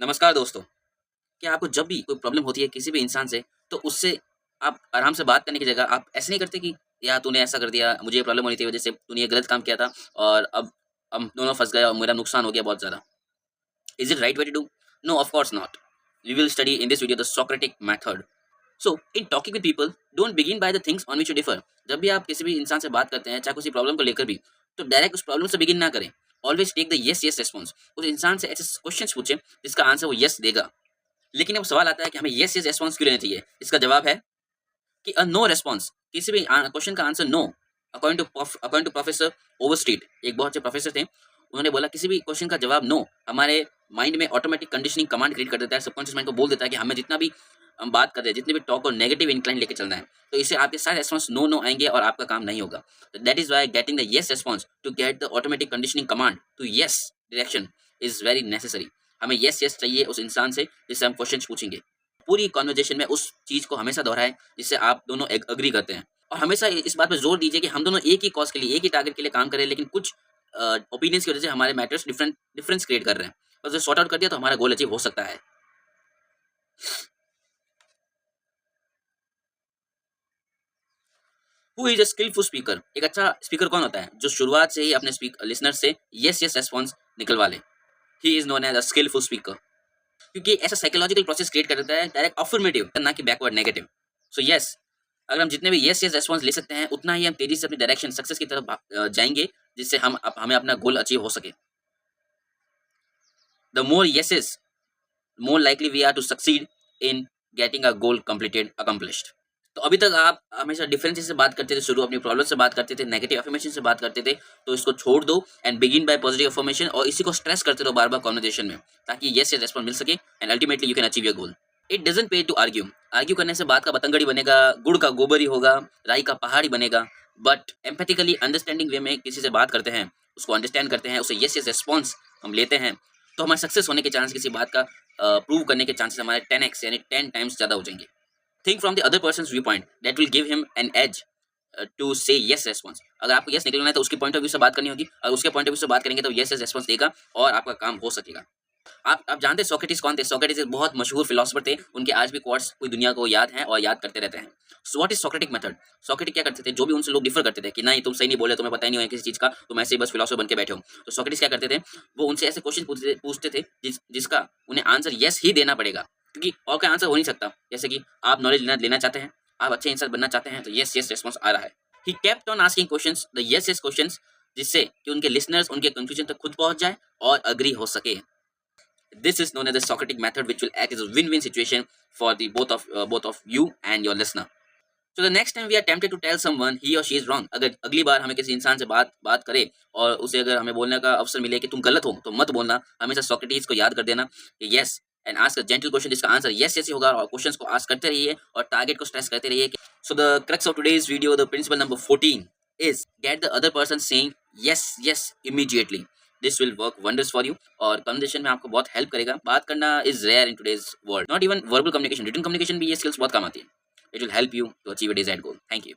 नमस्कार दोस्तों। क्या आपको जब भी कोई प्रॉब्लम होती है किसी भी इंसान से, तो उससे आप आराम से बात करने की जगह आप ऐसे नहीं करते कि यार तूने ऐसा कर दिया, मुझे ये प्रॉब्लम होनी थी वजह से तूने ये गलत काम किया था और अब हम दोनों फँस गए और मेरा नुकसान हो गया बहुत ज़्यादा। Is it right way to do? No, of course not. We will study in this video the Socratic method. So in talking with people, don't begin by the things on which you differ. जब भी आप किसी भी इंसान से बात करते हैं, चाहे किसी प्रॉब्लम को लेकर भी, तो डायरेक्ट उस प्रॉब्लम से बिगिन ना करें। Always take the yes yes response. उस इंसान से ऐसे क्वेश्चंस पूछें जिसका आंसर वो येस देगा। लेकिन अब सवाल आता है कि हमें येस येस रिस्पॉन्स क्यों लेना चाहिए? इसका जवाब है कि अ नो रिस्पॉन्स, किसी भी क्वेश्चन का आंसर नो। अकॉर्डिंग टू प्रोफेसर ओवरस्ट्रीट, एक बहुत अच्छे प्रोफेसर थे, उन्होंने बोला किसी भी क्वेश्चन का जवाब नो हमारे माइंड में ऑटोमेटिक कंडीशनिंग कमांड क्रिएट कर देता है, सबकॉन्शियस माइंड को बोल देता है कि हमें जितना भी हम बात कर रहे हैं, जितने भी टॉक और नेगेटिव इंक्लाइन लेके चलना है, तो इससे आपके सारे रिस्पॉन्स नो नो आएंगे और आपका काम नहीं होगा। That is why getting the yes response to get the automatic conditioning command to yes direction is very necessary. हमें येस येस चाहिए उस इंसान से जिससे हम क्वेश्चन पूछेंगे। पूरी कन्वर्जेशन में उस चीज़ को हमेशा दोहराएँ जिससे आप दोनों एग्री करते हैं। और हमेशा इस बात पे ज़ोर दीजिए कि हम दोनों एक ही कॉज़ के लिए, एक ही टारगेट के लिए काम कर रहे हैं, लेकिन कुछ ओपिनियंस की वज़ह से हमारे मैटर्स डिफरेंस क्रिएट कर रहे हैं। बस उसे सॉर्ट आउट कर दिया तो हमारा गोल अचीव हो सकता है। Who is a skillful speaker? एक अच्छा स्पीकर कौन होता है? जो शुरुआत से ही अपने लिसनर से येस येस रिस्पॉन्स निकलवा ले। He is known as a skillful speaker. क्योंकि ऐसा साइकोलॉजिकल प्रोसेस क्रिएट कर देता है डायरेक्ट अफर्मेटिव, ना कि बैकवर्ड नेगेटिव। सो यस, अगर हम जितने भी यस यस रिस्पॉन्स ले सकते हैं, उतना ही हम तेजी से अपनी डायरेक्शन सक्सेस की तरफ जाएंगे, जिससे हमें अपना गोल अचीव हो सके। The more yeses, more likely we are to succeed in getting a goal completed accomplished। तो अभी तक आप हमेशा डिफरेंसेस से बात करते थे, शुरू अपनी प्रॉब्लम से बात करते थे, नेगेटिव अफर्मेशन से बात करते थे, तो इसको छोड़ दो and begin by positive affirmation और इसी को स्ट्रेस करते रहो बार बार कॉन्वर्जेशन में, ताकि यस या रेस्पॉन्स मिल सके and ultimately you can achieve your goal. It doesn't पे टू आर्ग्यू। आर्ग्यू करने से बात का बतंगड़ी बनेगा, गुड़ का गोबर ही होगा, राई का पहाड़ ही बनेगा। बट एम्पैथिकली अंडरस्टैंडिंग वे में किसी से बात करते हैं, उसको अंडरस्टैंड करते हैं, उसे यस यस रिस्पॉन्स हम लेते हैं, तो हमारे सक्सेस होने के चांस, किसी बात का प्रूव करने के चांसेस हमारे 10x यानी 10 टाइम्स ज़्यादा हो जाएंगे। Think from the other person's view point, that will give him an edge to say yes response. अगर आपको यस निकलना है तो उसके पॉइंट ऑफ व्यू से बात करनी होगी, और उसके पॉइंट ऑफ व्यू से बात करेंगे तो यस यस रेस्पॉन्स देगा और आपका काम हो सकेगा। आप जानते हैं सोक्रेटिस कौन थे? सोक्रेटिस एक बहुत मशहूर फिलोसोफर थे। उनके आज भी कोट्स पूरी दुनिया को याद हैं और याद करते रहते हैं। So what is Socratic method? Socrates क्या करते थे? जो भी उनसे लोग डिफर करते थे कि नहीं तुम सही नहीं बोले, तुम्हें पता ही नहीं है किसी चीज़ का, तुम ऐसे ही बस फिलोसोफर बन के बैठे हो। तो सोक्रेटिस क्या करते थे? वो उनसे ऐसे क्वेश्चन पूछते थे जिसका उन्हें आंसर यस ही देना पड़ेगा, क्योंकि और कोई आंसर हो नहीं सकता। जैसे कि आप नॉलेज लेना चाहते हैं, आप अच्छे इंसान बनना चाहते हैं, तो यस यस रिस्पॉन्स आ रहा है। He kept on asking questions, the yes yes questions, जिससे कि उनके लिसनर्स उनके कंक्लूजन तक खुद पहुंच जाए और अग्री हो सके। This is known as the Socratic method, which will act as a win-win situation for the both of you and your listener. So the next time we are tempted to tell someone he or she is wrong, अगर अगली बार हमें किसी इंसान से बात करे और उसे अगर हमें बोलने का अवसर मिले कि तुम गलत हो, तो मत बोलना। हमेशा सोक्रेटिस को याद कर देना कि yes and ask a gentle question जिसका आंसर यस यस ही होगा, और क्वेश्चंस को आस्क करते रहिए और टारगेट को स्ट्रेस करते रहिए। So the crux of today's video, the principle number 14 is get the other person saying yes yes immediately. This will work wonders for you और कन्वर्सेशन में आपको बहुत हेल्प करेगा। बात करना is rare in today's world, not even verbal communication, written communication भी ये skills बहुत काम आती है। It will help you to achieve a desired goal. Thank you.